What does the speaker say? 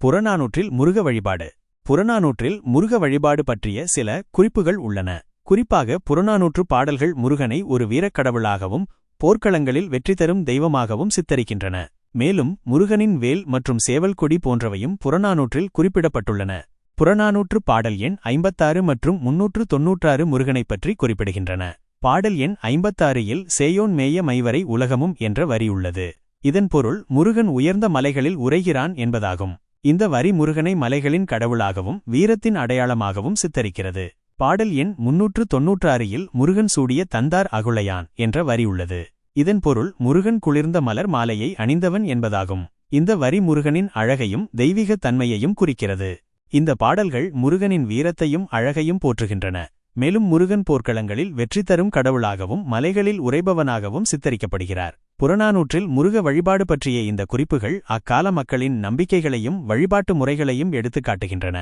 புறநானூற்றில் முருக வழிபாடு. புறநானூற்றில் முருக வழிபாடு பற்றிய சில குறிப்புகள் உள்ளன. குறிப்பாக புறநானூற்று பாடல்கள் முருகனை ஒரு வீரக்கடவுளாகவும் போர்க்களங்களில் வெற்றி தரும் தெய்வமாகவும் சித்தரிக்கின்றன. மேலும் முருகனின் வேல் மற்றும் சேவல் கொடி போன்றவையும் புறநானூற்றில் குறிப்பிடப்பட்டுள்ளன. புறநானூற்று பாடல் எண் 56 மற்றும் 396 முருகனைப் பற்றி குறிப்பிடுகின்றன. பாடல் எண் 56 சேயோன் மேய மைவரை உலகமும் என்ற வரி உள்ளது. இதன் பொருள் முருகன் உயர்ந்த மலைகளில் உறைகிறான் என்பதாகும். இந்த வரி முருகனை மலைகளின் கடவுளாகவும் வீரத்தின் அடையாளமாகவும் சித்தரிக்கிறது. பாடல் எண் 396 முருகன் சூடிய தந்தார் அகுளையான் என்ற வரி உள்ளது. இதன் பொருள் முருகன் குளிர்ந்த மலர் மாலையை அணிந்தவன் என்பதாகும். இந்த வரி முருகனின் அழகையும் தெய்வீக தன்மையையும் குறிக்கிறது. இந்த பாடல்கள் முருகனின் வீரத்தையும் அழகையும் போற்றுகின்றன. மேலும் முருகன் போர்க்களங்களில் வெற்றி தரும் கடவுளாகவும் மலைகளில் உறைபவனாகவும் சித்தரிக்கப்படுகிறார். புறநானூற்றில் முருக வழிபாடு பற்றிய இந்த குறிப்புகள் அக்கால மக்களின் நம்பிக்கைகளையும் வழிபாட்டு முறைகளையும் எடுத்துக்காட்டுகின்றன.